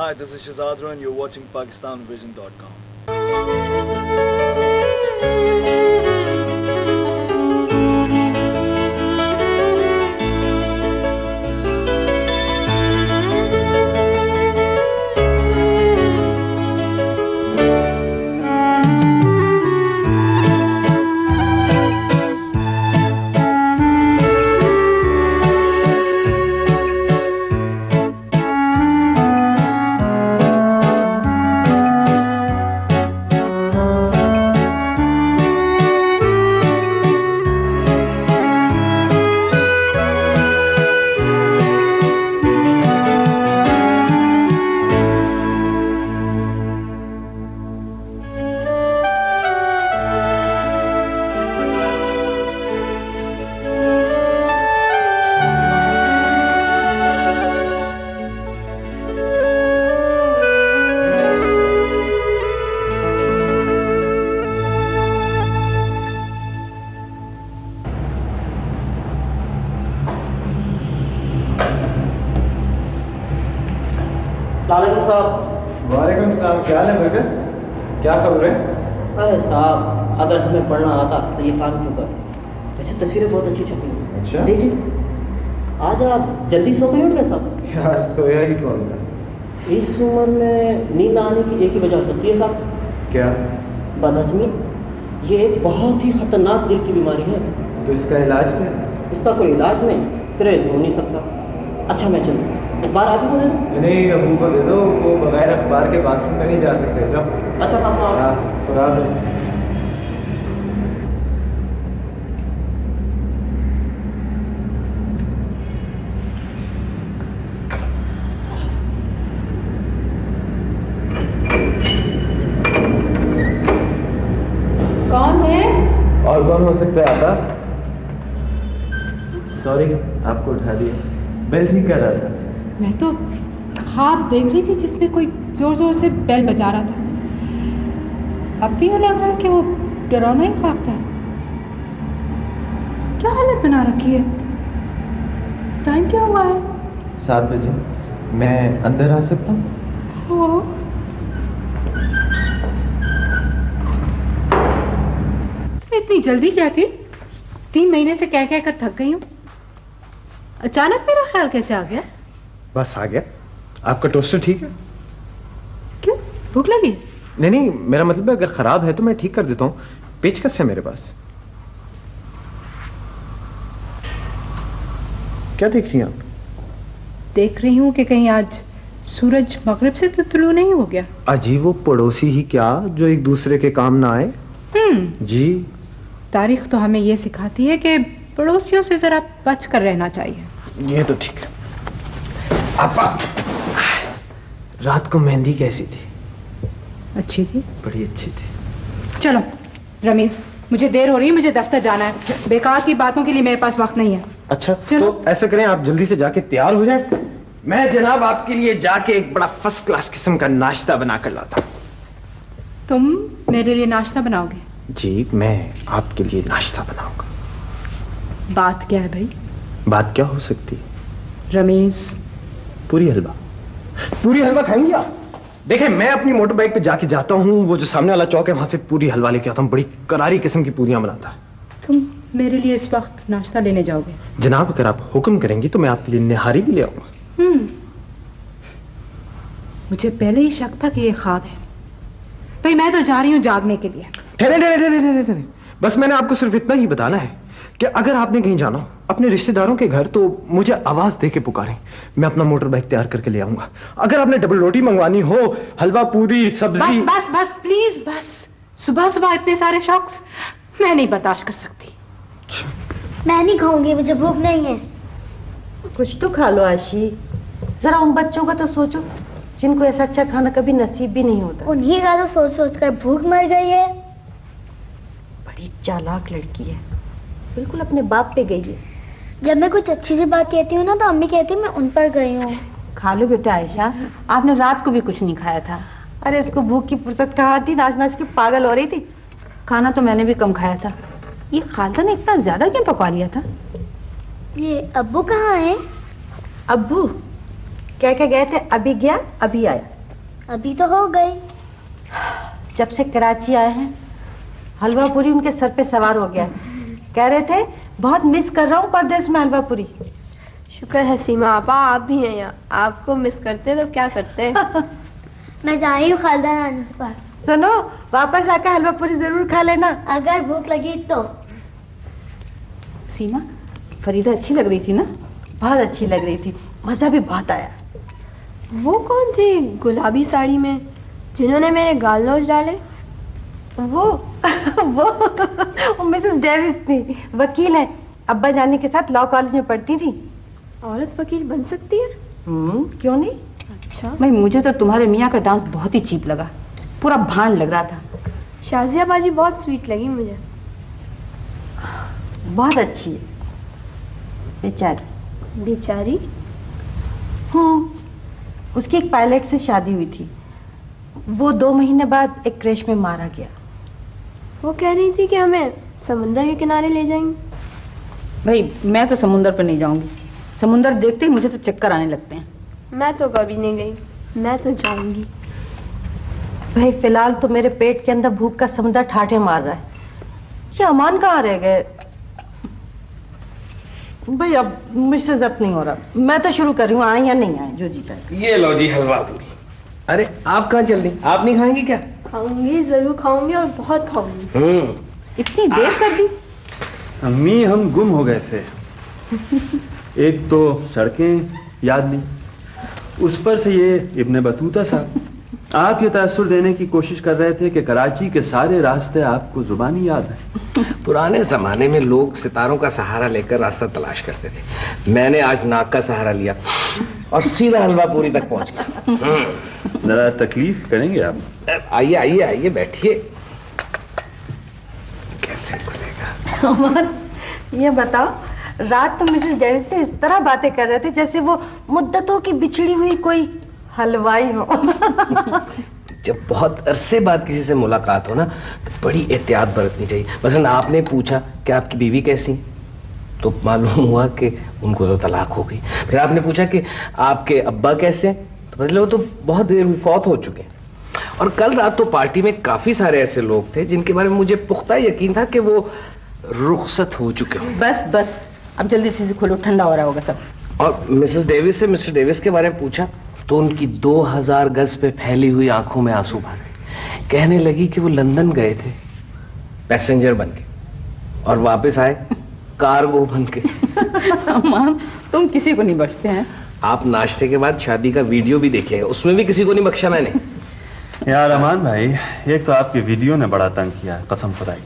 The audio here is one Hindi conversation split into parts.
Hi, this is Shazadra and you're watching PakistanVision.com. वालेकुम सलाम। क्या हाल है बरकत? क्या खबर है? अरे साहब, अगर हमें पढ़ना आता तो ये काम क्यों कर। वैसे तस्वीरें बहुत अच्छी छपी हैं। अच्छा, देखिए आज आप जल्दी सो गए उठ गए साहब? यार सोया ही कौन था? इस उम्र में नींद आने की एक ही वजह हो सकती है साहब। क्या? बदहज़मी। ये एक बहुत ही खतरनाक दिल की बीमारी है। तो इसका इलाज क्या है? इसका कोई इलाज नहीं, परहेज हो नहीं सकता। अच्छा मैं चलूँ, अखबार आप ही को दे दूँ? नहीं, अबू को दे दो, वो बगैर अखबार के बाथरूम में नहीं जा सकते। जाओ। अच्छा साहब। हाँ, खुदा हाफ़िज़। कौन है? और कौन हो सकता है आपा? सॉरी, आपको उठा दिया। बेल ठीक कर रहा था। मैं तो ख्वाब देख रही थी जिसमें कोई जोर जोर से बेल बजा रहा था। अब तो यूँ लग रहा है कि वो डरावना ही ख्वाब था। क्या हालत बना रखी है? टाइम क्या हुआ है? 7 बजे। मैं अंदर आ सकता हूँ? हाँ। तो इतनी जल्दी क्या थी? 3 महीने से कह कह कर थक गई हूँ। अचानक मेरा ख्याल कैसे आ गया? बस आ गया। आपका टोस्टर ठीक है? क्यों, भूख लगी? नहीं नहीं, मेरा मतलब है अगर खराब है तो मैं ठीक कर देता हूँ। पेचकस है मेरे पास। क्या देख रही हैं आप? देख रही हूँ कि कहीं आज सूरज मगरिब से तो तुलू नहीं हो गया। अजीब, वो पड़ोसी ही क्या जो एक दूसरे के काम ना आए। जी। तारीख तो हमें ये सिखाती है कि पड़ोसियों से जरा बच कर रहना चाहिए। ये तो ठीक है। आपा, रात को मेहंदी कैसी थी? अच्छी थी। बड़ी अच्छी थी। चलो रमीज, मुझे देर हो रही है, मुझे दफ्तर जाना है। बेकार की बातों के लिए मेरे पास वक्त नहीं है। अच्छा चलो। तो ऐसा करें, आप जल्दी से जाके तैयार हो जाएं। मैं जनाब आपके लिए जाके एक बड़ा फर्स्ट क्लास किस्म का नाश्ता बना कर लाता हूँ। तुम मेरे लिए नाश्ता बनाओगे? जी, मैं आपके लिए नाश्ता बनाऊंगा। बात क्या है भाई? बात क्या हो सकती है? रमीज, पूरी हलवा। पूरी हलवा खाएंगे आप? देखें, मैं अपनी मोटर बाइक पे जाके जाता हूँ, वो जो सामने वाला चौक है वहां से पूरी हलवा लेके आता हूँ। बड़ी करारी किस्म की पूरियां बनाता है। तुम मेरे लिए इस वक्त नाश्ता लेने जाओगे? जनाब, अगर आप हुक्म करेंगी तो मैं आपके लिए निहारी भी ले आऊंगा। मुझे पहले ही शक था कि ये ख्वाब है। भाई मैं तो जा रही हूँ जागने के लिए। ठहरे ठहरे ठहरे ठहरे, बस मैंने आपको सिर्फ इतना ही बताना है कि अगर आपने कहीं जाना हो अपने रिश्तेदारों के घर तो मुझे आवाज दे के पुकारें। मैं अपना मोटर बाइक तैयार करके ले आऊंगा। अगर आपने डबल रोटी मंगवानी हो, हलवा पूरी सब्जी। बस बस बस प्लीज बस। सुबह सुबह इतने सारे शौक्स मैं नहीं बर्दाश्त कर सकती। मैं नहीं खाऊंगी, मुझे भूख नहीं है। कुछ तो खा लो आशी, जरा उन बच्चों का तो सोचो जिनको ऐसा अच्छा खाना कभी नसीब भी नहीं होता। उन्हीं का तो सोच सोच कर भूख मर गई है। बड़ी चालाक लड़की है, बिल्कुल अपने बाप पे गई है। जब मैं कुछ अच्छी सी बात कहती हूँ ना तो अम्मी कहती है मैं उन पर गई हूँ। खा लो बेटा आयशा, आपने रात को भी कुछ नहीं खाया था। अरे इसको भूख की फुर्सत कहाँ थी, नाच नाच के पागल हो रही थी। खाना तो मैंने भी कम खाया था। ये खालसा ने इतना ज्यादा क्यों पका लिया था? ये अब्बू कहाँ है? अब्बू क्या क्या गए थे? अभी गया अभी आया। अभी तो हो गई। जब से कराची आए हैं हलवा पूरी उनके सर पे सवार हो गया है। कह रहे थे बहुत मिस कर रहा हूँ परदेश में हलवा पूरी। शुक्र है सीमा आपा, आप भी हैं यहाँ। आपको मिस करते तो क्या करते। मैं जा रही हूँ खालदा नानी के पास। सुनो, वापस आकर हलवा पूरी जरूर खा लेना अगर भूख लगी तो। सीमा, फरीदा अच्छी लग रही थी ना? बहुत अच्छी लग रही थी, मजा भी बहुत आया। वो कौन थी गुलाबी साड़ी में जिन्होंने मेरे गाल नोच डाले? वो मिसेस डेविस थी, वकील है। अब्बा जाने के साथ लॉ कॉलेज में पढ़ती थी। औरत वकील बन सकती है? क्यों नहीं? अच्छा। भाई मुझे तो तुम्हारे मियाँ का डांस बहुत ही चीप लगा, पूरा भांड लग रहा था। शाजिया बाजी बहुत स्वीट लगी मुझे। बहुत अच्छी है बेचारी। बेचारी? उसकी एक पायलट से शादी हुई थी, वो 2 महीने बाद एक क्रैश में मारा गया। वो कह रही थी कि हमें समुंदर के किनारे ले जाएंगे। भाई मैं तो समुंदर पर नहीं जाऊंगी, समुंदर देखते ही मुझे तो चक्कर आने लगते हैं। मैं तो कभी नहीं गई, मैं तो जाऊंगी। भाई फिलहाल तो मेरे पेट के अंदर भूख का समुंदर ठाठे मार रहा है। ये अमान कहाँ रह गए? भाई अब मुझसे जब्त नहीं हो रहा, मैं तो शुरू कर रही हूँ, आए या नहीं आए जो जी चाहे। ये लो जी हलवा पूरी। अरे आप कहाँ चल दी? आप नहीं खाएंगी क्या? खाऊंगी, जरूर खाऊंगी और बहुत खाऊंगी। इतनी देर कर दी? अम्मी हम गुम हो गए थे। एक तो सड़कें याद नहीं, उस पर से ये इब्ने बतूता साहब। आप ये तासुर देने की कोशिश कर रहे थे कि कराची के सारे रास्ते आपको जुबानी याद हैं। पुराने जमाने में लोग सितारों का सहारा लेकर रास्ता तलाश करते थे, मैंने आज नाक का सहारा लिया और सीधा हलवा पूरी तक पहुंच गया। जरा तकलीफ करेंगे आप? आइए आइए आइए बैठिए। कैसे खुलेगा? अमान ये बताओ, रात तो मिसेस डेविस से इस तरह बातें कर रहे थे जैसे वो मुद्दतों की बिछड़ी हुई कोई हलवाई हो। जब बहुत अरसे बाद किसी से मुलाकात हो ना तो बड़ी एहतियात बरतनी चाहिए। मसलन आपने पूछा कि आपकी बीवी कैसी, तो मालूम हुआ कि उनको तो तलाक हो गई। फिर आपने पूछा कि आपके अब्बा कैसे, तो मतलब वो तो बहुत देर हुई, फौत हो चुके। और कल रात तो पार्टी में काफी सारे ऐसे लोग थे जिनके बारे में मुझे पुख्ता यकीन था कि वो रुखसत हो चुके हों। बस बस अब जल्दी से खोलो, ठंडा हो रहा होगा सब। और मिसेस डेविस से मिस्टर डेविस के बारे में पूछा तो उनकी 2000 गज पे फैली हुई आंखों में आंसू भर गए। कहने लगी कि वो लंदन गए थे पैसेंजर बन के और वापस आए कार्गो बन के। अमान तुम किसी को नहीं बख्शते हैं। आप नाश्ते के बाद शादी का वीडियो भी देखिएगा, उसमें भी किसी को नहीं बख्शा मैंने। यार अमान भाई, एक तो आपके वीडियो ने बड़ा तंग किया, कसम खुदाई।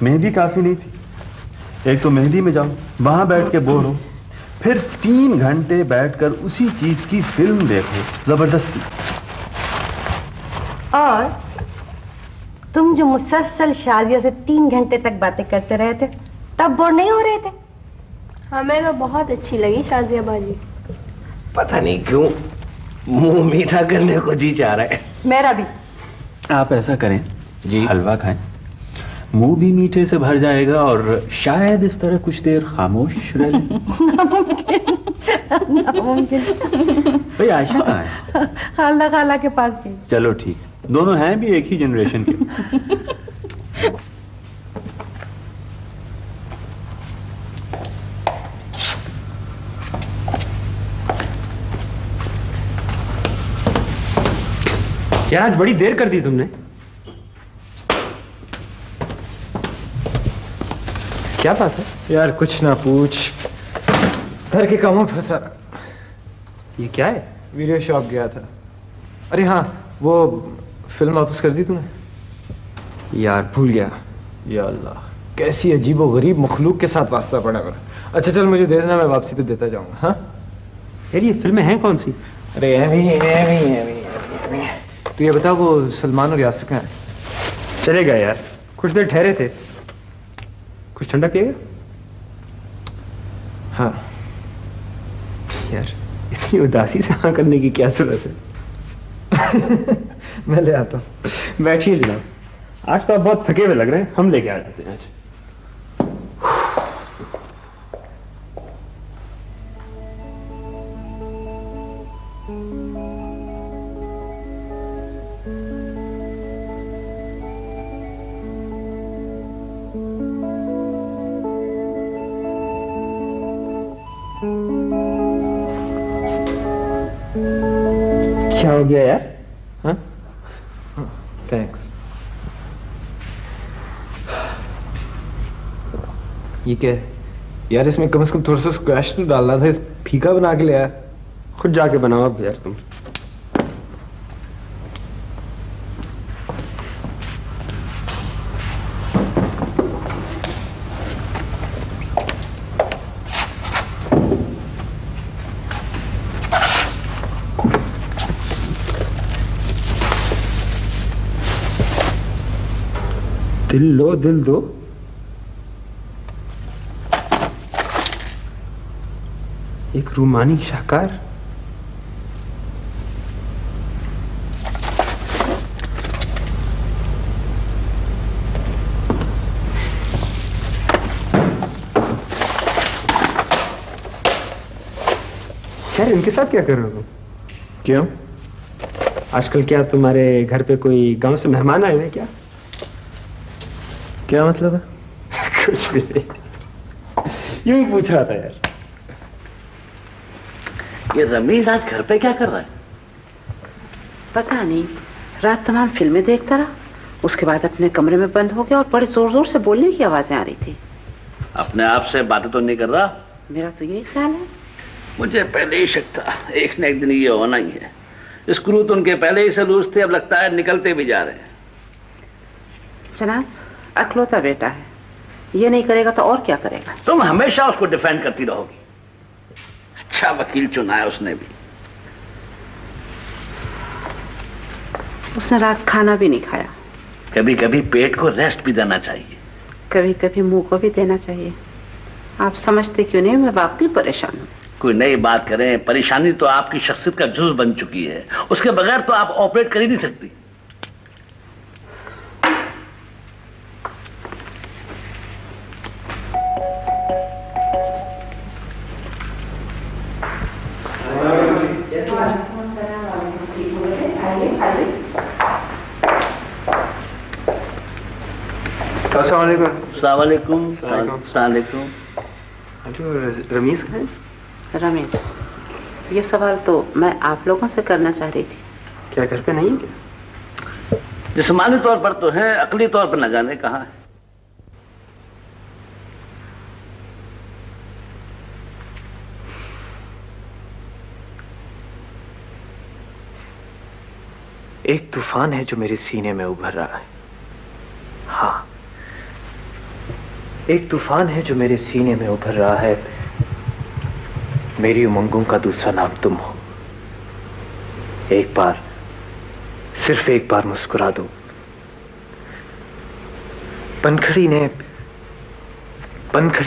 मेहंदी काफी नहीं थी, एक तो मेहंदी में जाओ, वहां बैठ के बोर हो, फिर 3 घंटे बैठकर उसी चीज की फिल्म देखो, जबरदस्ती। और तुम जो मुसलसल शादियों से 3 घंटे तक बातें करते रहे थे, तब बोर नहीं हो रहे थे? हमें तो बहुत अच्छी लगी शाजिया बाजी। पता नहीं क्यों मुंह मीठा करने को जी चाह रहा है। मेरा भी। आप ऐसा करें जी, हलवा खाएं, मुंह भी मीठे से भर जाएगा और शायद इस तरह कुछ देर खामोश रह लें। भाई आयशा कहाँ है? खाला खाला के पास भी। चलो ठीक, दोनों हैं भी एक ही जनरेशन के। यार आज बड़ी देर कर दी तुमने। क्या बात है? यार कुछ ना पूछ, घर के कामों में फंसा। ये क्या है? वीडियो शॉप गया था। अरे हाँ, वो फिल्म वापस कर दी तूने? यार भूल गया। या अल्लाह, कैसी अजीबो गरीब मखलूक के साथ वास्ता पड़ा मेरा। अच्छा चल मुझे दे देना, मैं वापसी पे देता जाऊंगा। हाँ यार ये फिल्में हैं कौन सी? अरे एवी तू ये बता, वो सलमान और यासिर कहाँ हैं? चलेगा यार, कुछ देर ठहरे थे। कुछ ठंडा पिएगा? हाँ। यार इतनी उदासी से हाँ करने की क्या जरूरत है? मैं ले आता हूँ। बैठिए जनाब, आज तो आप बहुत थके हुए लग रहे हैं, हम लेके आ जाते हैं आज। क्या हो गया यार? हाँ? थैंक्स। ये क्या है यार? इसमें कम से कम थोड़ा सा स्क्वैश तो डालना था। इस फीका बना के ले आया। खुद जाके बनाओ अब यार तुम। दिल लो दिल दो। एक रूमानी शाहकार। यार इनके साथ क्या कर रहे हो तुम? क्यों? आजकल क्या तुम्हारे घर पे कोई गांव से मेहमान आए हुए क्या? क्या मतलब है? कुछ भी नहीं, यूं ही पूछ रहा था यार। ये रमीज आज घर पे क्या कर रहा है? पता नहीं, रात तमाम फिल्में देखता रहा, उसके बाद अपने कमरे में बंद हो गया और बड़े जोर जोर से बोलने की आवाजें आ रही थी। अपने आप से बातें तो नहीं कर रहा? मेरा तो यही ख्याल है। मुझे पहले ही शक था, एक न एक दिन ये होना ही है। स्क्रू तो उनके पहले ही से लूज थे, अब लगता है निकलते भी जा रहे हैं। जनाब, अकलौता बेटा है, ये नहीं करेगा तो और क्या करेगा? तुम हमेशा उसको डिफेंड करती रहोगी। अच्छा वकील चुना है उसने भी। उसने रात खाना भी नहीं खाया। कभी कभी पेट को रेस्ट भी देना चाहिए। कभी कभी मुंह को भी देना चाहिए। आप समझते क्यों नहीं? मैं वाकई परेशान हूँ। कोई नई बात करें, परेशानी तो आपकी शख्सियत का जुज़ बन चुकी है, उसके बगैर तो आप ऑपरेट कर ही नहीं सकती। रमीज है? रमेश, ये सवाल तो मैं आप लोगों से करना चाह रही थी। क्या घर पे नहीं है क्या? जिस्मानी तौर पर तो है, अकली तौर पर न जाने कहाँ है। एक तूफान है जो मेरे सीने में उभर रहा है। हाँ, एक तूफान है जो मेरे सीने में उभर रहा है। मेरी उमंगों का दूसरा नाम तुम हो। एक बार, सिर्फ एक बार मुस्कुरा दो। पनखड़ी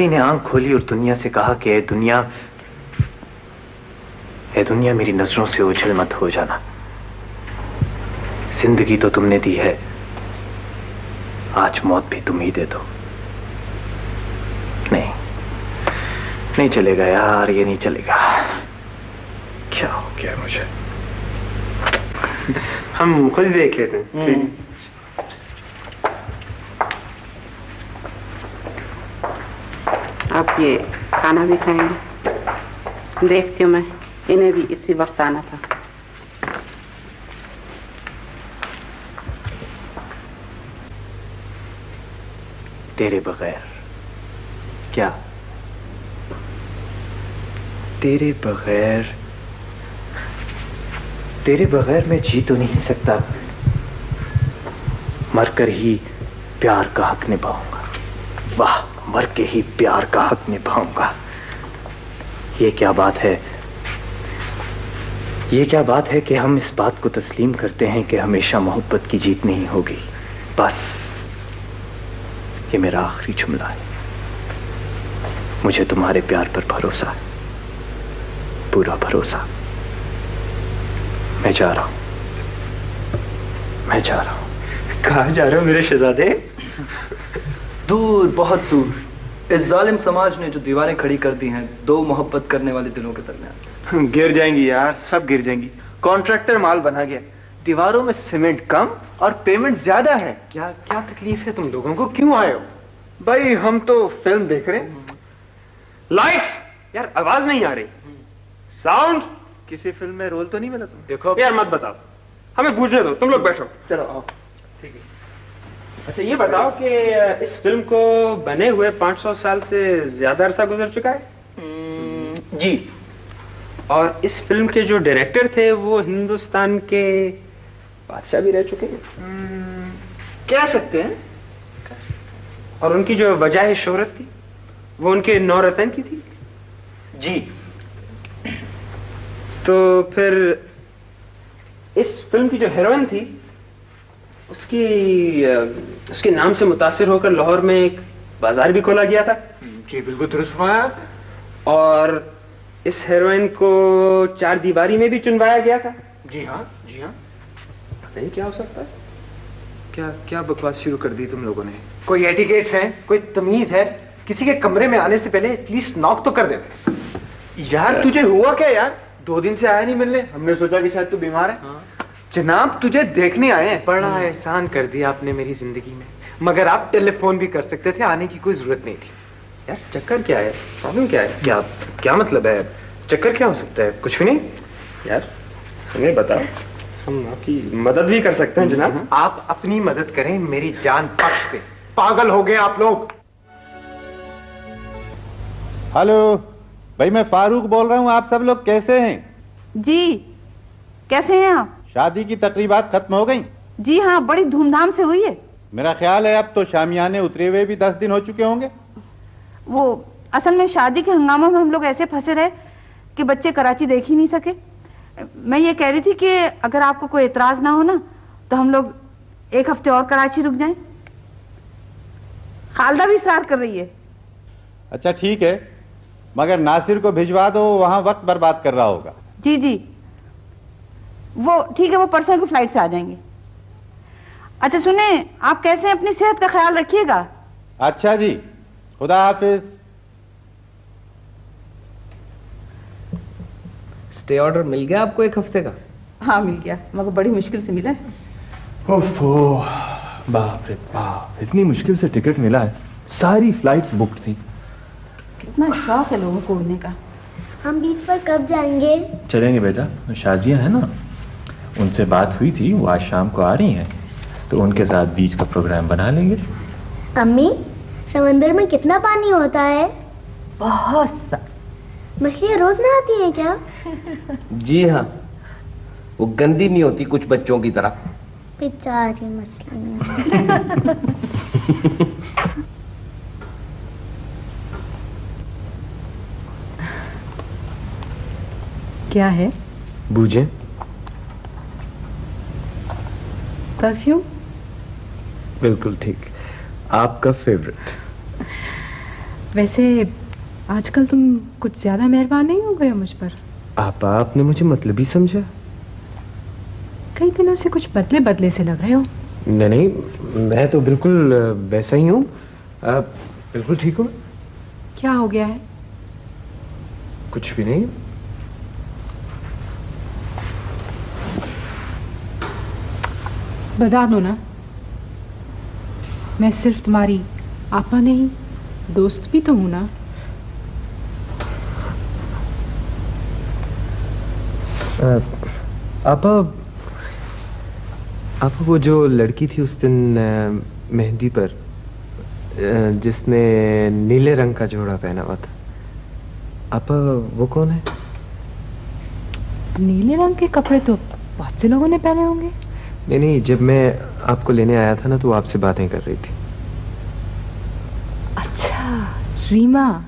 ने आंख खोली और दुनिया से कहा कि ए दुनिया मेरी नजरों से ओझल मत हो जाना। जिंदगी तो तुमने दी है, आज मौत भी तुम ही दे दो। नहीं चलेगा यार, ये नहीं चलेगा। क्या हो गया मुझे? हम खुद ही देख लेते हैं। अब ये खाना भी खाएंगे। देखती हूँ मैं, इन्हें भी इसी वक्त आना था। तेरे बगैर क्या? तेरे बगैर मैं जी तो नहीं सकता। मरकर ही प्यार का हक निभाऊंगा। वाह, मर के ही प्यार का हक निभाऊंगा। ये क्या बात है? ये क्या बात है कि हम इस बात को तस्लीम करते हैं कि हमेशा मोहब्बत की जीत नहीं होगी। बस ये मेरा आखिरी जुमला है। मुझे तुम्हारे प्यार पर भरोसा है, पूरा भरोसा। मैं जा रहा हूं। कहाँ जा रहे हो मेरे शहजादे? दूर, बहुत दूर। इस जालिम समाज ने जो दीवारें खड़ी कर दी हैं दो मोहब्बत करने वाले दिलों के दरमियान। गिर जाएंगी यार, सब गिर जाएंगी। कॉन्ट्रैक्टर माल बना गया। दीवारों में सीमेंट कम और पेमेंट ज्यादा है। क्या तकलीफ है तुम लोगों को? क्यों आए हो? भाई हम तो फिल्म देख रहे हैं। लाइट्स! यार आवाज नहीं आ रही। साउंड! किसी फिल्म में रोल तो नहीं मिला तुम? देखो यार मत बताओ, हमें पूछने दो, तुम लोग बैठो। चलो आओ। ठीक है। अच्छा ये बताओ कि इस फिल्म को बने हुए 500 साल से ज्यादा अरसा गुजर चुका है? जी। और इस फिल्म के जो डायरेक्टर थे वो हिंदुस्तान के बादशाह भी रह चुके हैं? कह सकते हैं। और उनकी जो वजह शोहरत थी वो उनके नौरतन की थी? जी। तो फिर इस फिल्म की जो हीरोइन थी उसके नाम से मुतासिर होकर लाहौर में एक बाजार भी खोला गया था? जी बिल्कुल दुरुस्त फरमाया। और इस हीरोइन को चार दीवारी में भी चुनवाया गया था? जी हाँ, जी हाँ। पता नहीं क्या हो सकता है। क्या क्या बकवास शुरू कर दी तुम लोगों ने? कोई एटिकेट्स हैं, कोई तमीज है? किसी के कमरे में आने से पहले एटलीस्ट नॉक तो कर देते। यार तुझे हुआ क्या यार? 2 दिन से आया नहीं मिलने, हमने सोचा कि शायद तू बीमार है। हाँ। जनाब तुझे देखने आए हैं। बड़ा एहसान कर दिया आपने मेरी जिंदगी में, मगर आप टेलीफोन भी कर सकते थे, आने की कोई जरूरत नहीं थी। यार चक्कर क्या है? प्रॉब्लम क्या है? क्या मतलब है? चक्कर क्या हो सकता है? कुछ भी नहीं यार, हमें बताओ, हम आपकी मदद भी कर सकते हैं जनाब। आप अपनी मदद करें, मेरी जान बख्श दे। पागल हो गए आप लोग। हेलो भाई, मैं फारूक बोल रहा हूँ। आप सब लोग कैसे हैं? जी कैसे हैं आप? शादी की तकरीबात खत्म हो गई? जी हाँ, बड़ी धूमधाम से हुई है। मेरा ख्याल है अब तो शामियाने उतरे हुए भी 10 दिन हो चुके होंगे। वो असल में शादी के हंगामा में हम लोग ऐसे फंसे रहे कि बच्चे कराची देख ही नहीं सके। मैं ये कह रही थी कि अगर आपको कोई एतराज ना हो ना तो हम लोग 1 हफ्ते और कराची रुक जाएं। खालदा भी इसरार कर रही है। अच्छा ठीक है, मगर नासिर को भिजवा दो, वहां वक्त बर्बाद कर रहा होगा। जी जी वो ठीक है, वो परसों की फ्लाइट से आ जाएंगे। अच्छा सुने, आप कैसे हैं? अपनी सेहत का ख्याल रखिएगा। अच्छा जी, खुदा हाफिज। स्टे ऑर्डर मिल गया आपको 1 हफ्ते का? हाँ मिल गया, मगर बड़ी मुश्किल से मिला है। ओफो, बाप रे बाप, इतनी मुश्किल से टिकट मिला है। सारी फ्लाइट्स बुक्ड थी। कितना शौक है लोगों को उड़ने का। हम बीच पर कब जाएंगे? चलेंगे बेटा, शाजिया है ना, उनसे बात हुई थी, वो आज शाम को आ रही हैं, तो उनके साथ बीच का प्रोग्राम बना लेंगे। अम्मी, समंदर में कितना पानी होता है? बहुत सा। मछलियाँ रोज नहाती हैं क्या? जी हाँ, वो गंदी नहीं होती कुछ बच्चों की तरह। बेचारी मछलियाँ। क्या है? बूझे परफ्यूम। बिल्कुल ठीक, आपका फेवरेट। वैसे आजकल तुम कुछ ज्यादा मेहरबान नहीं हो गए हो मुझ पर। आपने मुझे मतलबी समझा? कई दिनों से कुछ बदले बदले से लग रहे हो। नहीं, मैं तो बिल्कुल वैसा ही हूँ, बिल्कुल ठीक हूँ। क्या हो गया है? कुछ भी नहीं। बता दो ना, मैं सिर्फ तुम्हारी आपा नहीं, दोस्त भी तो हूं ना। आपा वो जो लड़की थी उस दिन मेहंदी पर, जिसने नीले रंग का जोड़ा पहना हुआ था, आपा वो कौन है? नीले रंग के कपड़े तो बहुत से लोगों ने पहने होंगे। नहीं, जब मैं आपको लेने आया था ना तो वो आपसे बातें कर रही थी। अच्छा, रीमा।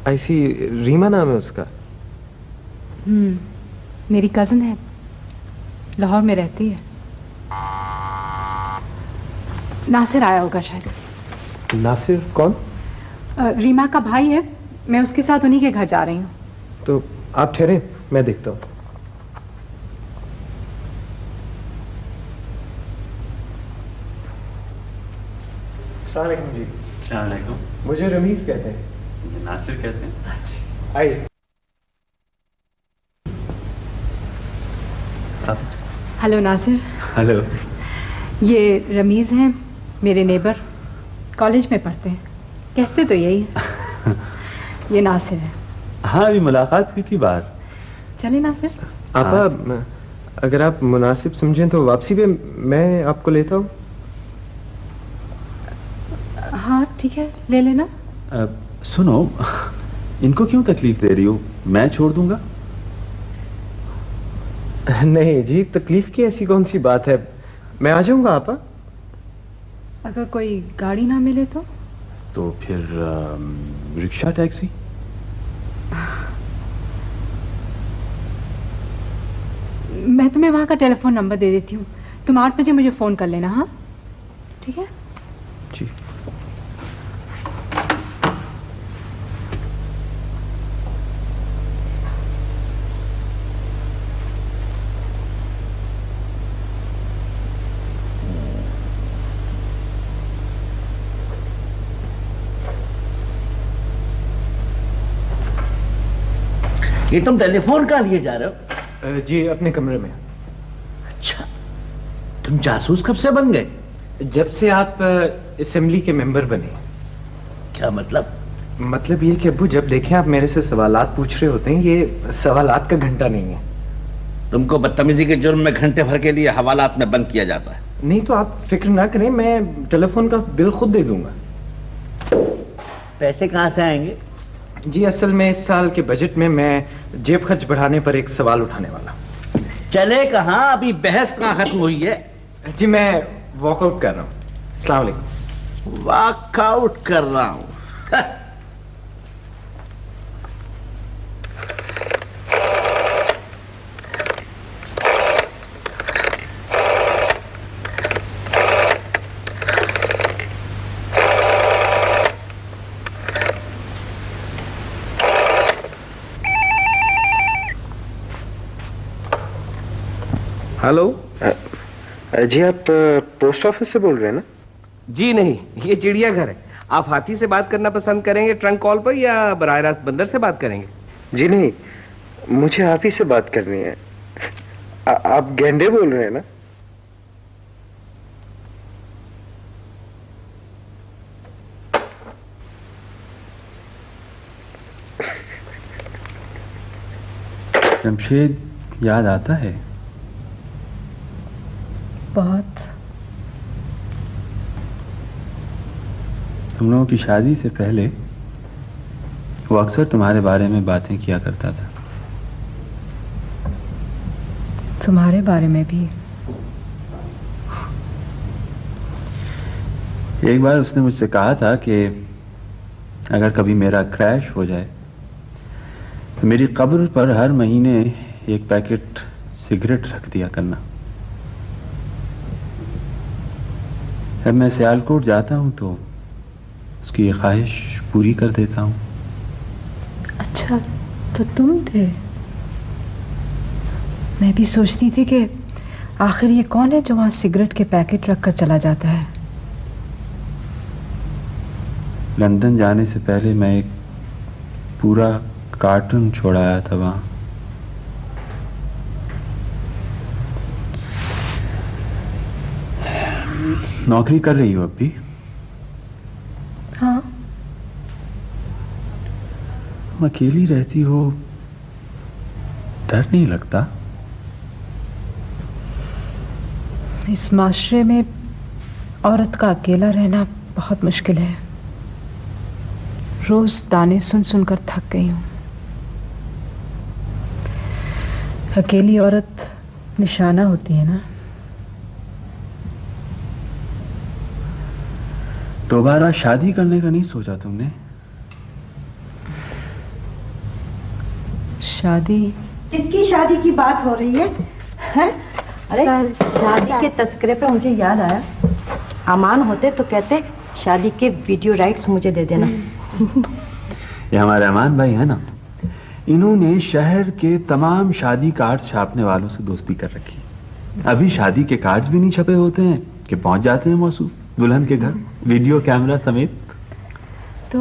ऐसी रीमा नाम है उसका? मेरी कजन है, लाहौर में रहती है। नासिर आया होगा शायद। नासिर कौन? रीमा का भाई है, मैं उसके साथ उन्हीं के घर जा रही हूँ। तो आप ठहरें, मैं देखता हूँ। जी। मुझे रमीज कहते हैं। नासिर कहते हैं। अच्छा, आइए। हेलो नासिर। हेलो। ये रमीज हैं, मेरे नेबर, कॉलेज में पढ़ते हैं। कहते तो यही है। ये नासिर है। हाँ, अभी मुलाकात हुई थी बाहर। चले नासिर? आपा, अगर आप मुनासिब समझें तो वापसी पे मैं आपको लेता हूँ। हाँ ठीक है, ले लेना। सुनो, इनको क्यों तकलीफ दे रही हो? मैं छोड़ दूंगा। नहीं जी, तकलीफ की ऐसी कौन सी बात है, मैं आ जाऊंगा आपा। अगर कोई गाड़ी ना मिले तो फिर रिक्शा, टैक्सी? मैं तुम्हें वहाँ का टेलीफोन नंबर दे देती हूँ, तुम 8 बजे मुझे फोन कर लेना। हाँ ठीक है जी। ये तुम टेलीफोन कहाँ लिए जा रहे हो? जी अपने कमरे में। अच्छा, तुम जासूस कब से बन गए? जब से आप असेंबली के मेंबर बने। क्या मतलब? मतलब ये कि अब्बू, जब देखें आप मेरे से सवालात पूछ रहे होते हैं, ये सवालात का घंटा नहीं है। तुमको बदतमीजी के जुर्म में घंटे भर के लिए हवालात में बंद किया जाता है। नहीं तो आप फिक्र ना करें, मैं टेलीफोन का बिल खुद दे दूंगा। पैसे कहाँ से आएंगे? जी असल में इस साल के बजट में मैं जेब खर्च बढ़ाने पर एक सवाल उठाने वाला। चले कहाँ? अभी बहस कहाँ खत्म हुई है? जी मैं वॉकआउट कर रहा हूँ। अस्सलाम वालेकुम। वॉकआउट कर रहा हूँ? हेलो जी, आप पोस्ट ऑफिस से बोल रहे हैं ना? जी नहीं, ये चिड़ियाघर है। आप हाथी से बात करना पसंद करेंगे ट्रंक कॉल पर, या बराह रास्त बंदर से बात करेंगे? जी नहीं, मुझे आप ही से बात करनी है। आप गेंडे बोल रहे हैं ना? जमशेद याद आता है? बहुत। तुम लोगों की शादी से पहले वो अक्सर तुम्हारे बारे में बातें किया करता था। तुम्हारे बारे में भी? एक बार उसने मुझसे कहा था कि अगर कभी मेरा क्रैश हो जाए तो मेरी कब्र पर हर महीने एक पैकेट सिगरेट रख दिया करना। जब मैं सियालकोट जाता हूँ तो उसकी ये ख्वाहिश पूरी कर देता हूँ। अच्छा, तो तुम थे? मैं भी सोचती थी कि आखिर ये कौन है जो वहाँ सिगरेट के पैकेट रखकर चला जाता है। लंदन जाने से पहले मैं एक पूरा कार्टून छोड़ाया था वहाँ। नौकरी कर रही हो अब भी? हाँ। तुम अकेली रहती हो, डर नहीं लगता? इस माशरे में औरत का अकेला रहना बहुत मुश्किल है। रोज ताने सुन सुनकर थक गई हूँ। अकेली औरत निशाना होती है ना। दोबारा शादी करने का नहीं सोचा तुमने? शादी? किसकी शादी की बात हो रही है? हैं? अरे शादी के तस्करे पे मुझे याद आया, अमान होते तो कहते शादी के वीडियो राइट्स मुझे दे देना। ये हमारे अमान भाई है ना, इन्होंने शहर के तमाम शादी कार्ड छापने वालों से दोस्ती कर रखी। अभी शादी के कार्ड्स भी नहीं छपे होते हैं कि पहुंच जाते हैं मौसूफ दुल्हन के घर वीडियो कैमरा समेत। तो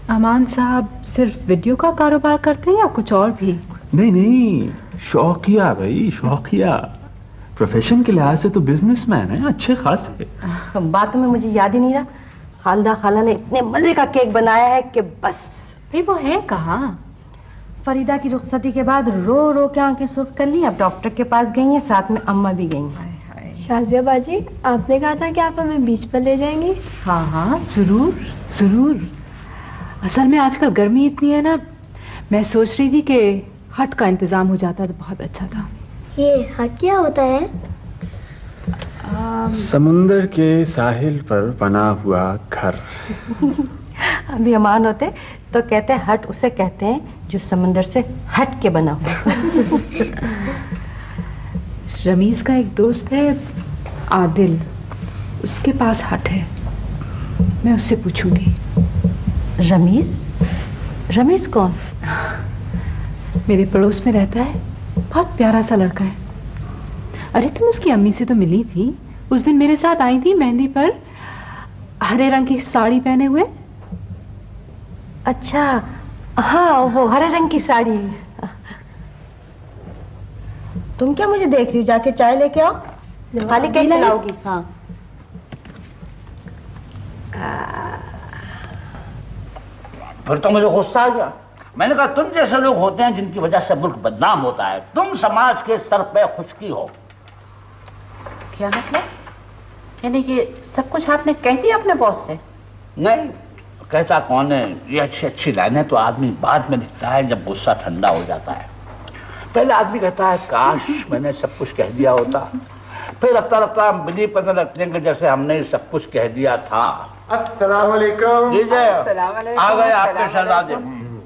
अमान साहब सिर्फ वीडियो का कारोबार करते हैं या कुछ और भी? नहीं नहीं, शौकिया भाई, शौकिया। प्रोफेशन के लिहाज से तो बिजनेसमैन है अच्छे खासे। बात में मुझे याद ही नहीं रहा, खालदा खाला ने इतने मजे का केक बनाया है कि बस। भाई वो है कहाँ? फरीदा की रुखसती के बाद रो रो के आंखें सुर्ख कर ली। अब डॉक्टर के पास गई हैं, साथ में अम्मा भी गई हैं। शाजिया बाजी, आपने कहा था कि आप हमें बीच पर ले जाएंगी। हाँ हाँ जरूर जरूर। असल में आजकल गर्मी इतनी है ना, मैं सोच रही थी कि हट का इंतजाम हो जाता तो बहुत अच्छा था। ये हट क्या होता है? समुंदर के साहिल पर बना हुआ घर। अभी अमान होते तो कहते हैं हट उसे कहते हैं जो समंदर से हट के बना हुआ। रमीज का एक दोस्त है आदिल, उसके पास हट है, मैं उससे पूछूंगी। रमीज? रमीज कौन? मेरे पड़ोस में रहता है, बहुत प्यारा सा लड़का है। अरे तुम उसकी अम्मी से तो मिली थी, उस दिन मेरे साथ आई थी मेहंदी पर, हरे रंग की साड़ी पहने हुए। अच्छा हाँ, वो हरे रंग की साड़ी। तुम क्या मुझे देख रही हो? जाके चाय लेके आओ, खाली कहीं लाओगी? हाँ। फिर तो मुझे गुस्सा आ गया। मैंने कहा तुम जैसे लोग होते हैं जिनकी वजह से मुल्क बदनाम होता है, तुम समाज के सर पे खुशकी हो। क्या मतलब? यानी कि सब कुछ आपने कह दिया अपने बॉस से? नहीं, कहता कौन है? ये अच्छी अच्छी लाइनें तो आदमी बाद में लिखता है जब गुस्सा ठंडा हो जाता है। पहले आदमी कहता है काश मैंने सब कुछ कह दिया होता, फिर लगता लगता हम बिलीव करने लगते हैं कि जैसे हमने सब कुछ कह दिया था। अस्सलाम वालेकुम। आ गए आपके शहजादे।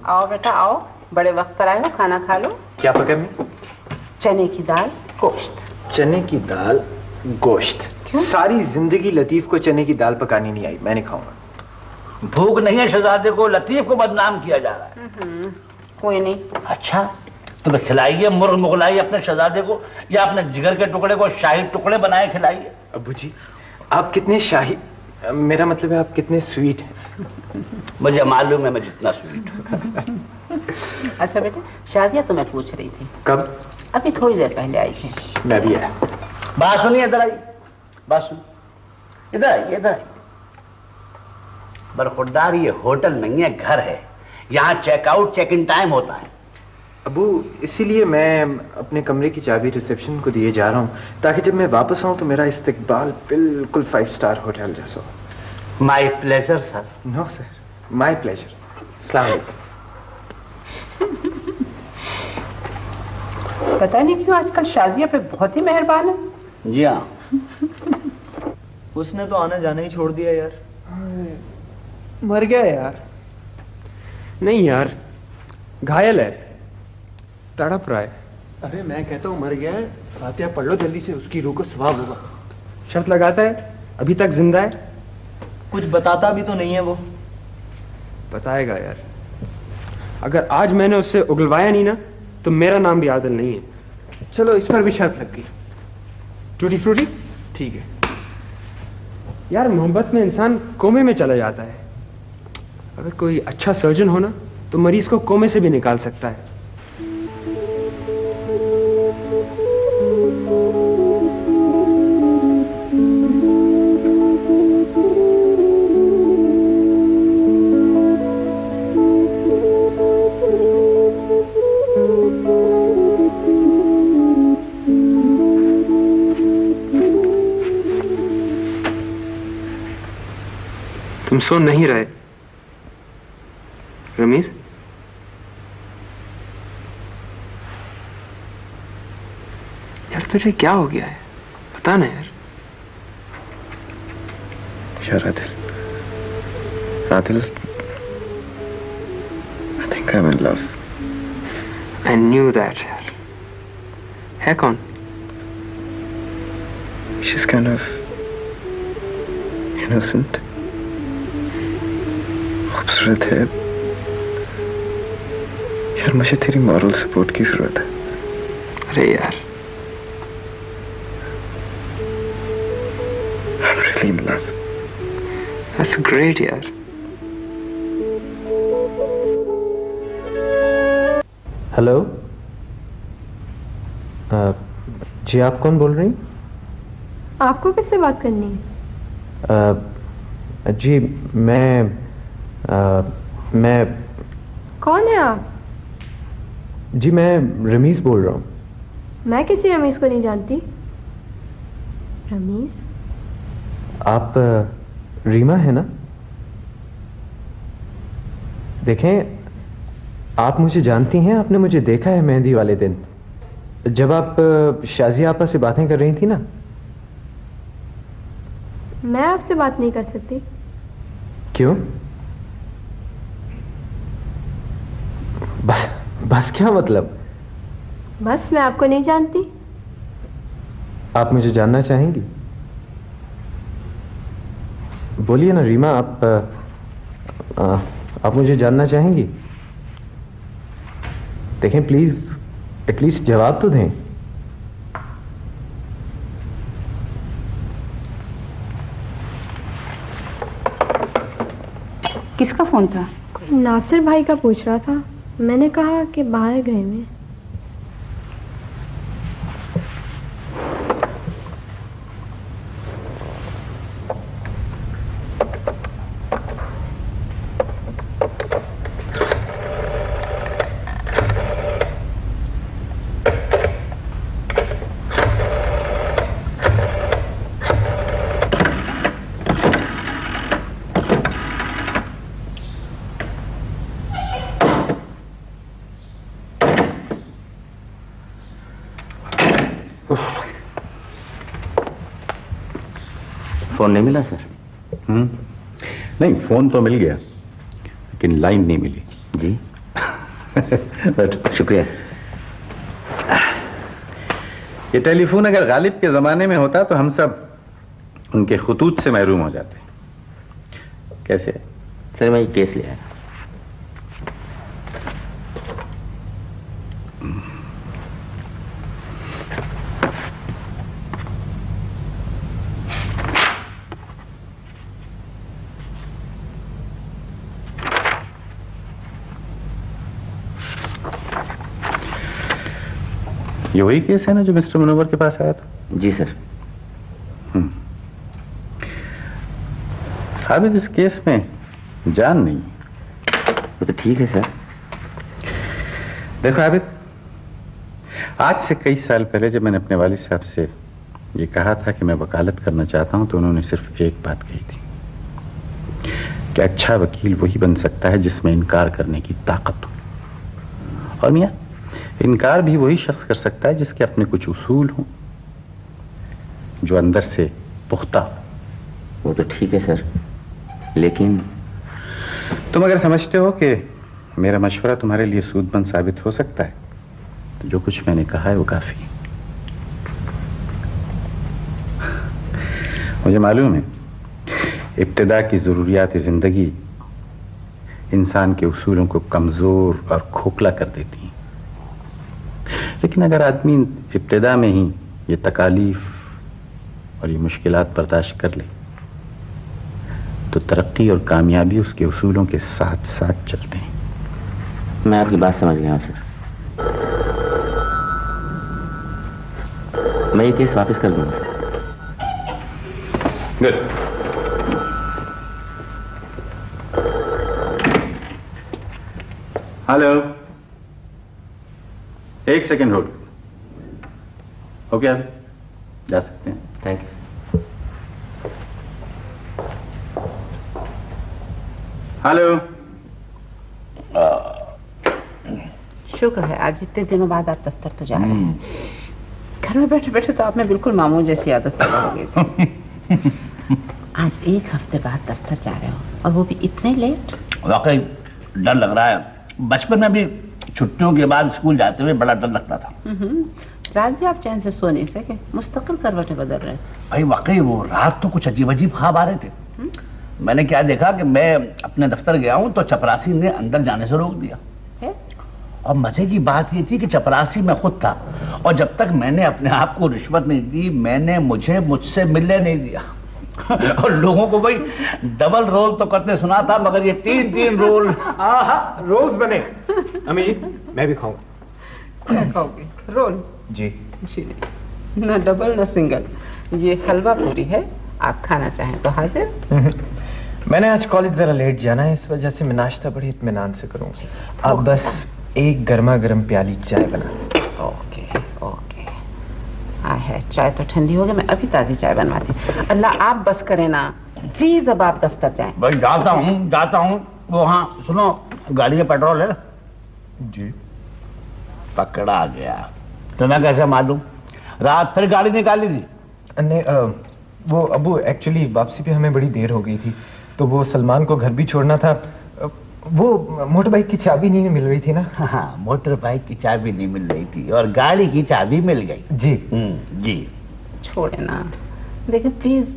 आओ बेटा आओ, बड़े वक्त पर आए हो, खाना खा लो। क्या पका मैं? चने की दाल गोश्त। चने की दाल गोश्त? सारी जिंदगी लतीफ को चने की दाल पकानी नहीं आई, मैं नहीं खाऊंगा। भूख नहीं है शहजादे को, लतीफ को बदनाम किया जा रहा है। कोई नहीं। अच्छा तुम्हें खिलाइए मुर्ग मुगलाई अपने शहजादे को, या अपने जिगर के टुकड़े को शाही टुकड़े बनाए खिलाइए। अबू जी आप कितने शाही, मेरा मतलब है आप कितने स्वीट हैं। मुझे मालूम है मैं जितना स्वीट हूँ। अच्छा बेटा, शाजिया तुम्हें पूछ रही थी। कब? अभी थोड़ी देर पहले आई थी। मैं भी आया। बात सुनिए, इधर आई, बात सुन, इधर आई, इधर आई। बरखुरदार ये होटल नहीं है, घर है। यहाँ चेकआउट चेक इन टाइम होता है। अबू इसीलिए मैं अपने कमरे की चाबी रिसेप्शन को दिए जा रहा हूँ, ताकि जब मैं वापस आऊँ तो मेरा इस्तकबाल बिल्कुल 5 स्टार होटल जैसा हो। My pleasure sir. No sir, my pleasure. अस्सलाम वालेकुम। पता नहीं क्यों आजकल शाजिया पे बहुत ही मेहरबान है। जी हाँ। उसने तो आना जाना ही छोड़ दिया यार। मर गया यार। नहीं यार, घायल है, तड़प रहा है। अरे मैं कहता हूँ मर गया है, फातिहा पढ़ लो जल्दी से, उसकी रूह को सवाब होगा। शर्त लगाता है, अभी तक जिंदा है। कुछ बताता भी तो नहीं है वो। बताएगा यार। अगर आज मैंने उससे उगलवाया नहीं ना तो मेरा नाम भी आदिल नहीं है। चलो इस पर भी शर्त लग गई। Tutti frutti? ठीक है यार, मोहब्बत में इंसान कोमे में चला जाता है। अगर कोई अच्छा सर्जन हो ना तो मरीज को कोमे से भी निकाल सकता है। तुम सो नहीं रहे रमीज? यार तुझे क्या हो गया है, बता ना यार। यार Adil, Adil, I think I'm in love. I knew that यार। है कौन? She's kind of innocent. खूबसूरत है। यार मुझे तेरी मॉरल सपोर्ट की जरूरत है। अरे यार, I'm really in love. That's great यार। हेलो, जी आप कौन बोल रही? आपको किससे बात करनी है? जी मैं कौन है आप? जी मैं रमीज बोल रहा हूँ। मैं किसी रमीज को नहीं जानती। रमीज? आप रीमा है ना? देखें, आप मुझे जानती हैं, आपने मुझे देखा है मेहंदी वाले दिन जब आप शाजिया आपा से बातें कर रही थी ना। मैं आपसे बात नहीं कर सकती। क्यों? बस क्या मतलब? बस मैं आपको नहीं जानती। आप मुझे जानना चाहेंगी? बोलिए ना रीमा, आप मुझे जानना चाहेंगी? देखें प्लीज, एटलीस्ट जवाब तो दें। किसका फोन था? कोई नासिर भाई का पूछ रहा था। मैंने कहा कि बाहर गए हुए। फोन नहीं मिला सर? नहीं, फोन तो मिल गया लेकिन लाइन नहीं मिली। जी शुक्रिया। ये टेलीफोन अगर गालिब के जमाने में होता तो हम सब उनके खुतूत से महरूम हो जाते। कैसे? सर मैं ये केस ले आया। ये वही केस है ना जो मिस्टर मुनव्वर के पास आया था? जी सर। आबिद, इस केस में जान नहीं। वो तो ठीक है सर। देखो आबिद, आज से कई साल पहले जब मैंने अपने वालिद साहब से ये कहा था कि मैं वकालत करना चाहता हूं तो उन्होंने सिर्फ एक बात कही थी कि अच्छा वकील वही बन सकता है जिसमें इनकार करने की ताकत हो। और मियां, इनकार भी वही शख्स कर सकता है जिसके अपने कुछ उसूल हों, जो अंदर से पुख्ता हो। वो तो ठीक है सर, लेकिन तुम अगर समझते हो कि मेरा मशवरा तुम्हारे लिए सूदमंद साबित हो सकता है तो जो कुछ मैंने कहा है वो काफी है। मुझे मालूम है इब्तिदा की ज़रूरियात ज़िंदगी इंसान के उसूलों को कमज़ोर और खोखला कर देती हैं, लेकिन अगर आदमी इब्तिदा में ही ये तकालीफ और ये मुश्किलात बर्दाश्त कर ले तो तरक्की और कामयाबी उसके उसूलों के साथ साथ चलते हैं। मैं आपकी बात समझ गया हूं सर। मैं ये केस वापस कर दूंगा सर। गुड। हेलो, एक सेकेंड होल्ड। ओके, आप जा सकते हैं। Thank you. हेलो। शुक्र है आज इतने दिनों बाद आप दफ्तर तो जा रहे हैं। घर में बैठे बैठे तो आप में बिल्कुल मामू जैसी आदत पैदा हो गई थी। आज एक हफ्ते बाद दफ्तर जा रहे हो और वो भी इतने लेट। वाकई डर लग रहा है। बचपन में भी छुट्टियों के बाद स्कूल जाते हुए बड़ा डर लगता था। रात भी आप चैन से सो नहीं सके, मुस्तकिल करवटें बदल रहे। भाई वाकई वो रात तो कुछ अजीब अजीब ख्वाब आ रहे थे। मैंने क्या देखा कि मैं अपने दफ्तर गया हूँ तो चपरासी ने अंदर जाने से रोक दिया। और मजे की बात ये थी कि चपरासी मैं खुद था और जब तक मैंने अपने आप को रिश्वत नहीं दी मैंने मुझसे मिलने नहीं दिया। और लोगों को भाई डबल रोल तो करते सुना था मगर ये तीन रोल। रोल्स बने। अम्मी जी मैं भी खाऊंगा। क्या खाओगे? रोल? जी जी, ना डबल ना सिंगल। ये हलवा पूरी है, आप खाना चाहें तो हाजिर। मैंने आज कॉलेज जरा लेट जाना है, इस वजह से मैं नाश्ता बड़ी इत्मीनान से करूंगा। आप बस एक गर्मा गर्म प्याली चाय बना। Okay okay. है चाय तो ठंडी हो गई, मैं अभी ताज़ी चाय बनवाती हूँ। अल्लाह आप बस करें ना प्लीज, अब आप दफ्तर जाएं। भाई जाता हूँ। वो हाँ सुनो, गाड़ी में पेट्रोल है ना? जी। पकड़ा गया। तुम्हें कैसे मालूम? रात फिर गाड़ी निकाली थी? नहीं, वो अबू एक्चुअली वापसी पे हमें बड़ी देर हो गई थी, तो वो सलमान को घर भी छोड़ना था। वो मोटर बाइक की चाबी नहीं मिल रही थी ना। हाँ, मोटर बाइक की चाबी नहीं मिल रही थी और गाड़ी की चाबी मिल गई। जी जी। छोड़े ना, देखिए प्लीज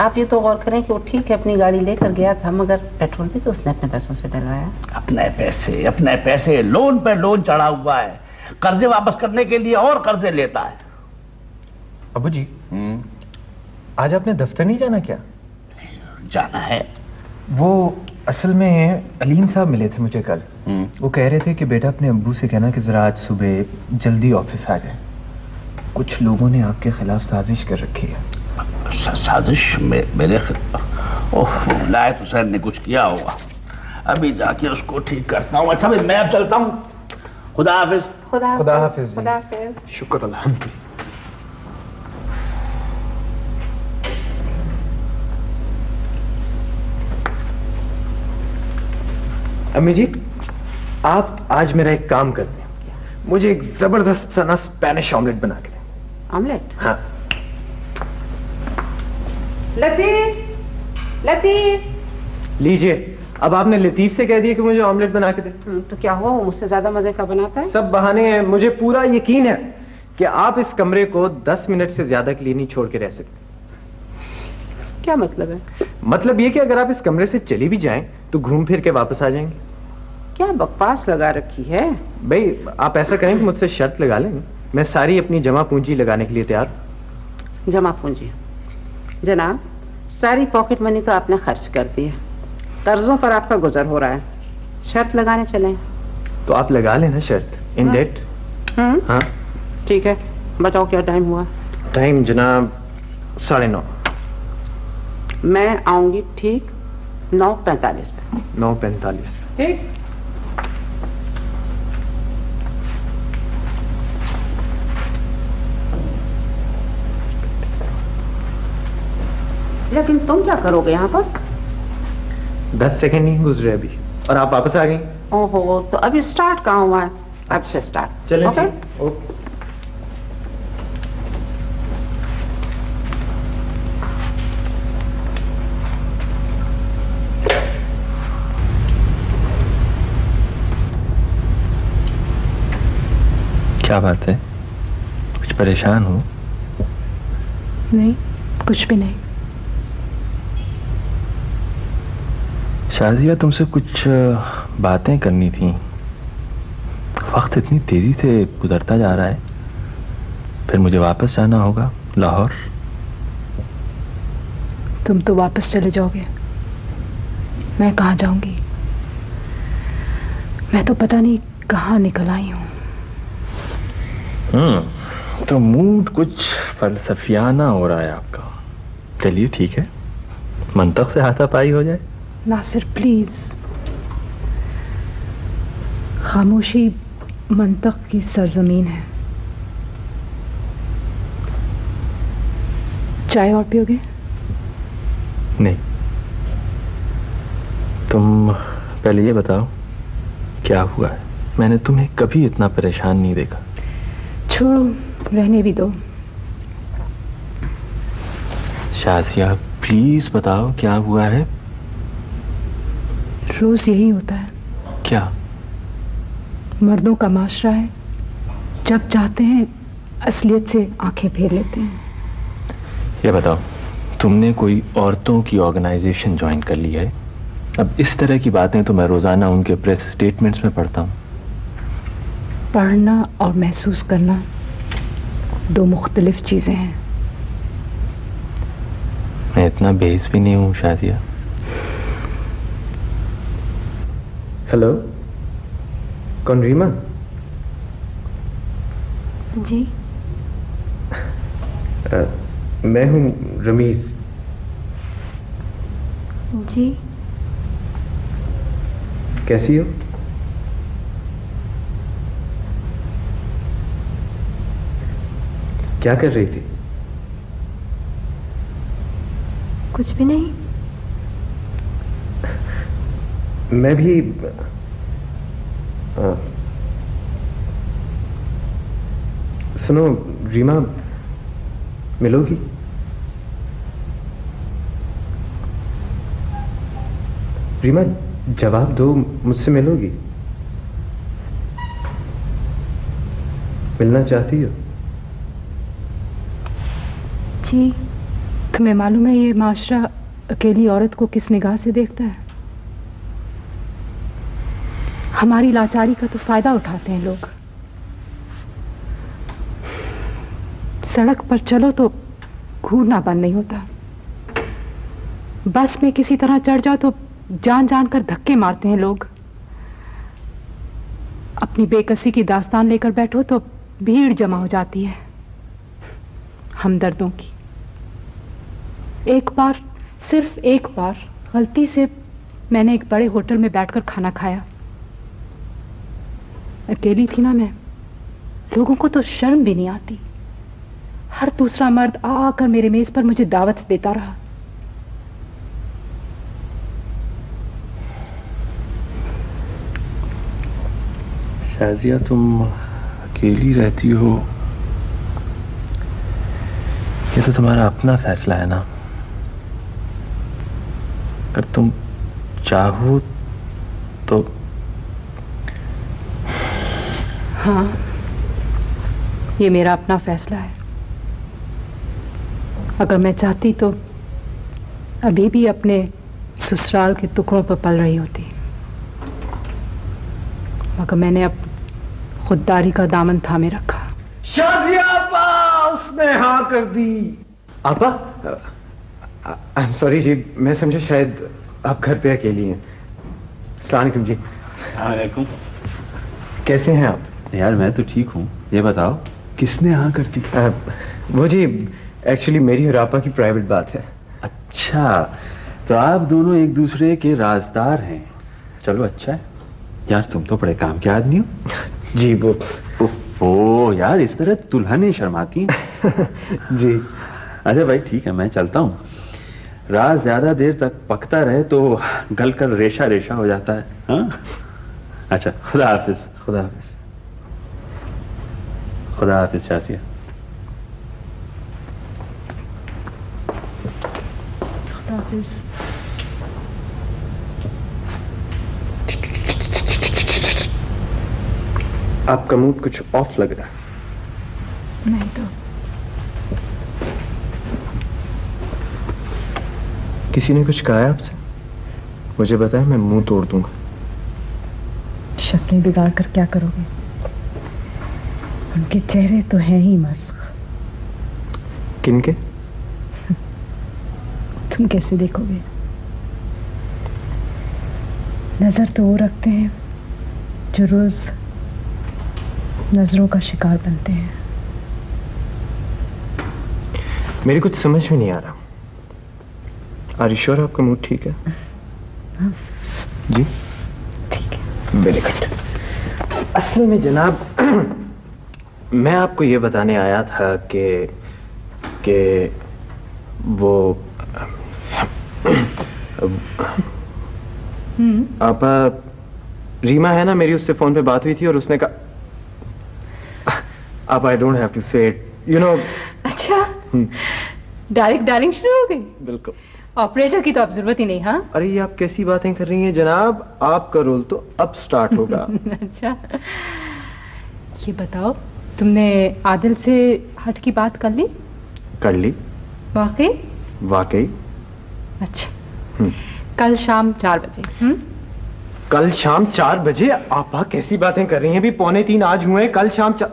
आप ये तो गौर करें कि वो ठीक है अपनी गाड़ी लेकर गया था, मगर पेट्रोल भी तो उसने अपने पैसों से डलवाया। अपने पैसे लोन पे लोन चढ़ा हुआ है, कर्जे वापस करने के लिए और कर्जे लेता है। अबू जी आज आपने दफ्तर नहीं जाना क्या? जाना है। वो असल में अलीम साहब मिले थे मुझे कल। वो कह रहे थे कि बेटा अपने अब्बू से कहना कि जरा आज सुबह जल्दी ऑफिस आ जाए, कुछ लोगों ने आपके खिलाफ साजिश कर रखी है। साजिश मेरे खिलाफ? ओह, लायक हुसैन ने कुछ किया होगा, अभी जाके उसको ठीक करता हूँ। अच्छा मैं अब चलता हूँ, खुदा हाफिज। खुदा हाफिज। शुक्र अल्हम्दुलिल्लाह। अम्मी जी आप आज मेरा एक काम कर दें, मुझे एक जबरदस्त सा ना स्पेनिश ऑमलेट बना के दें। ऑमलेट? हाँ। लतीफ लीजिए, अब आपने लतीफ से कह दिया कि मुझे ऑमलेट बना के दे। तो क्या हुआ, वो मुझसे ज्यादा मजे का बनाता है? सब बहाने हैं, मुझे पूरा यकीन है कि आप इस कमरे को 10 मिनट से ज्यादा के लिए नहीं छोड़ के रह सकते। क्या मतलब है? मतलब ये कि अगर आप इस कमरे से चली भी जाएं तो घूम फिर के वापस आ जाएंगे। क्या बकवास लगा रखी है? भाई आप ऐसा करें कि मुझसे शर्त लगा लें, मैं सारी अपनी जमा पूंजी लगाने के लिए तैयार। जमा पूंजी? जनाब सारी पॉकेट मनी तो आपने खर्च कर दी है, कर्जों पर आपका गुजर हो रहा है, शर्त लगाने चलें? तो आप लगा लेना शर्त, इन डेट। हाँ ठीक है, बताओ क्या टाइम हुआ? टाइम जनाब 9:30। मैं आऊंगी ठीक 9:45 पे। 9:45 ठीक। लेकिन तुम क्या करोगे यहाँ पर? 10 सेकंड नहीं गुजरे अभी और आप वापस आ गई। ओहो, तो अभी स्टार्ट कहाँ हुआ है? अब से स्टार्ट। चलें। ओके? ओके। क्या बात है, कुछ परेशान हो? नहीं, कुछ भी नहीं। शाजिया तुमसे कुछ बातें करनी थी। वक्त इतनी तेजी से गुजरता जा रहा है, फिर मुझे वापस जाना होगा लाहौर। तुम तो वापस चले जाओगे, मैं कहाँ जाऊंगी? मैं तो पता नहीं कहाँ निकल आई हूँ। तो मूड कुछ फलसफियाना हो रहा है आपका। चलिए ठीक है, मंतक से हाथापाई हो जाए। नासिर प्लीज, खामोशी मंतक की सरजमीन है। चाय और पियोगे? नहीं, तुम पहले ये बताओ क्या हुआ है। मैंने तुम्हें कभी इतना परेशान नहीं देखा। छोड़ो, रहने भी दो। शाजिया प्लीज बताओ क्या हुआ है। रोज यही होता है। क्या? मर्दों का माशरा है, जब चाहते हैं असलियत से आंखें फेर लेते हैं। ये बताओ, तुमने कोई औरतों की ऑर्गेनाइजेशन ज्वाइन कर ली है? अब इस तरह की बातें तो मैं रोजाना उनके प्रेस स्टेटमेंट्स में पढ़ता हूँ। पढ़ना और महसूस करना दो मुख्तलिफ चीजें हैं। मैं इतना बेहिस भी नहीं हूँ शाजिया। हेलो, कौन? रीमा जी। मैं हूँ रमीज। जी। कैसी हो? क्या कर रही थी? कुछ भी नहीं। मैं भी सुनो रीमा, मिलोगी? रीमा जवाब दो, मुझसे मिलोगी? मिलना चाहती हो? जी, तुम्हें मालूम है ये माशरा अकेली औरत को किस निगाह से देखता है? हमारी लाचारी का तो फायदा उठाते हैं लोग। सड़क पर चलो तो घूरना बंद नहीं होता, बस में किसी तरह चढ़ जाओ तो जान जान कर धक्के मारते हैं लोग। अपनी बेकसी की दास्तान लेकर बैठो तो भीड़ जमा हो जाती है हमदर्दों की। एक बार, सिर्फ एक बार गलती से मैंने एक बड़े होटल में बैठकर खाना खाया। अकेली थी ना मैं, लोगों को तो शर्म भी नहीं आती। हर दूसरा मर्द आकर मेरे मेज पर मुझे दावत देता रहा। शाजिया, तुम अकेली रहती हो, ये तो तुम्हारा अपना फैसला है ना। अगर तुम चाहो तो। हाँ, ये मेरा अपना फैसला है। अगर मैं चाहती तो अभी भी अपने ससुराल के टुकड़ों पर पल रही होती, मगर मैंने अब खुददारी का दामन थामे रखा। शाजिया आपा, उसने हाँ कर दी। आपा, आई एम सॉरी जी, मैं समझा शायद आप घर पे अकेली हैं। अस्सलाम वालेकुम जी। वालेकुम। कैसे हैं आप? यार मैं तो ठीक हूँ, ये बताओ किसने हाँ कर दी? वो जी एक्चुअली मेरी और आपा की प्राइवेट बात है। अच्छा, तो आप दोनों एक दूसरे के राजदार हैं। चलो अच्छा है यार, तुम तो बड़े काम के आदमी हो। जी वो ओ यार, इस तरह दुल्हनें शर्माती हैं। जी अच्छा भाई ठीक है, मैं चलता हूँ। राज ज्यादा देर तक पकता रहे तो गलकर रेशा रेशा हो जाता है। हाँ अच्छा, खुदा हाफिज। खुदा हाफिज। खुदा हाफिज शाजिया। खुदा हाफिज। आपका मूड कुछ ऑफ लग रहा है। नहीं तो किसी ने कुछ कहा है आपसे? मुझे बताया, मैं मुंह तोड़ दूंगा। शक्लें बिगाड़ कर क्या करोगे? उनके चेहरे तो हैं ही मस्ख। किनके? तुम कैसे देखोगे? नजर तो वो रखते हैं जो रोज नजरों का शिकार बनते हैं। मेरी कुछ समझ में नहीं आ रहा। आर यू श्योर आपका मूड ठीक है? जी ठीक है। Very good. असल में जनाब, मैं आपको ये बताने आया था कि वो आपा, रीमा है ना, मेरी उससे फोन पे बात हुई थी और उसने कहा, आप आई डोंट हैव टू से इट, यू नो। अच्छा, डायरेक्ट डार्लिंग शुरू हो गई? बिल्कुल। ऑपरेटर की तो अब जरूरत ही नहीं। हाँ, अरे ये आप कैसी बातें कर रही हैं जनाब, आपका रोल तो अब स्टार्ट होगा। अच्छा, ये बताओ, तुमने आदिल से हट की बात कर ली? कर ली। वाकई? वाकई। अच्छा, कल शाम 4 बजे। कल शाम 4 बजे? आपा कैसी बातें कर रही हैं? अभी 2:45 आज हुए, कल शाम 4।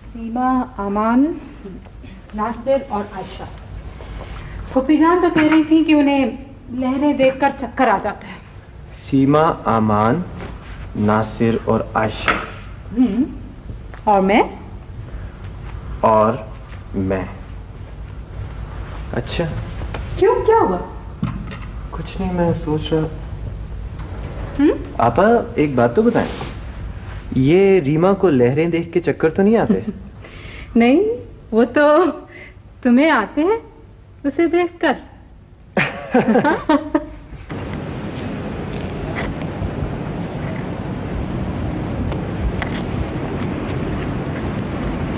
सीमा, अमान, नासिर और आयशा। फूफी जान तो कह रही थी कि उन्हें लहरें देखकर चक्कर आ जाता है। सीमा, अमान, नासिर और आयशा। और मैं? और मैं। अच्छा, क्यों, क्या हुआ? कुछ नहीं, मैं सोच रहा। आपा एक बात तो बताएं, ये रीमा को लहरें देख के चक्कर तो नहीं आते? नहीं, वो तो तुम्हें आते हैं उसे देखकर।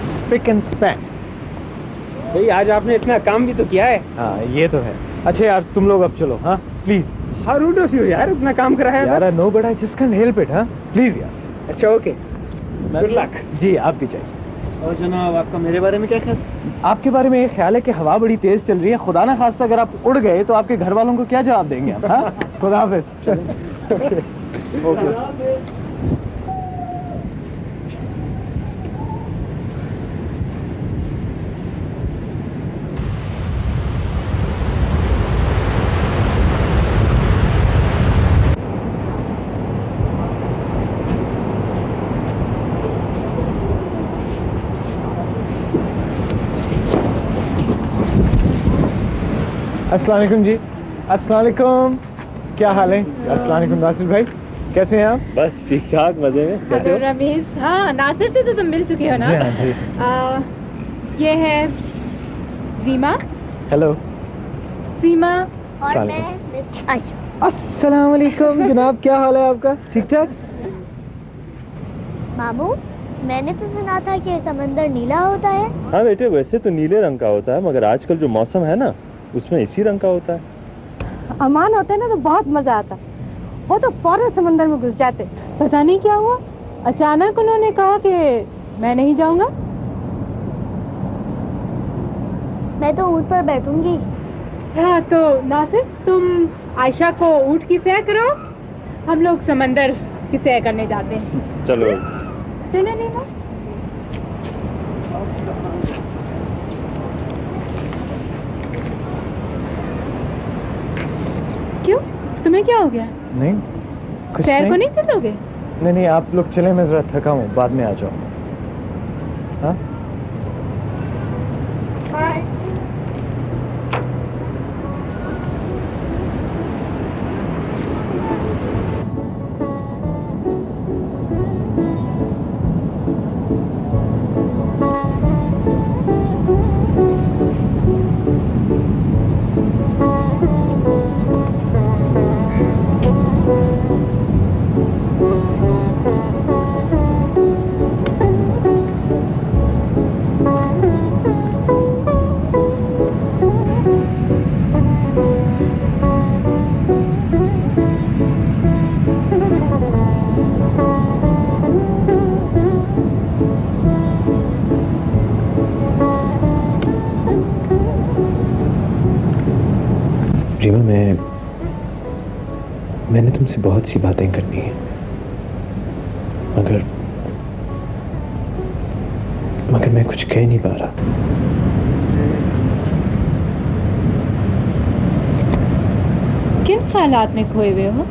Spick and span. भाई आज आपने इतना काम भी तो किया है। हाँ ये तो है। अच्छा यार तुम लोग अब चलो। हाँ please. How rude of you यार, इतना काम कराया है। यार no but I just can help it. हाँ प्लीज यार। अच्छा ओके, गुड लक। जी आप भी चाहिए। और जनाब आपका मेरे बारे में क्या ख्याल? आपके बारे में ये ख्याल है कि हवा बड़ी तेज चल रही है, खुदा ना खास्ता अगर आप उड़ गए तो आपके घर वालों को क्या जवाब देंगे आप? हाँ खुदा हाफिज। ओके। अस्सलाम वालेकुम जी। अस्सलाम वालेकुम, क्या हाल है? अस्सलाम वालेकुम नासिर भाई, कैसे हैं आप? बस ठीक ठाक, मजे में। कैसे हो? रमीज, हाँ नासिर से तो तुम मिल चुके हो ना? जी हाँ जी। ये है रीमा। हेलो। सीमा। और मैं आयशा। अस्सलाम वालेकुम जनाब, क्या हाल है आपका? ठीक ठाक। मामू, मैंने तो सुना था कि समंदर नीला होता है। हाँ बेटे, वैसे तो नीले रंग का होता है, मगर आजकल जो मौसम है ना उसमें इसी रंग का होता है। अमान होते हैं ना तो बहुत मजा आता, वो तो फौरन समंदर में घुस जाते। पता नहीं क्या हुआ, अचानक उन्होंने कहा कि मैं नहीं जाऊंगा। मैं तो ऊँट पर बैठूंगी। हाँ तो नासिर तुम आयशा को ऊँट की सैर करो, हम लोग समंदर की सैर करने जाते हैं। चलो चलो नीमा। क्यों, तुम्हें क्या हो गया? नहीं कुछ सैर नहीं। को नहीं चलोगे? नहीं नहीं आप लोग चले, मैं जरा थका हूँ, बाद में आ जाओ। हाँ बाय। रीमा, मैंने तुमसे बहुत सी बातें करनी है, मगर मैं कुछ कह नहीं पा रहा। किन ख्यालात में खोए हुए हो?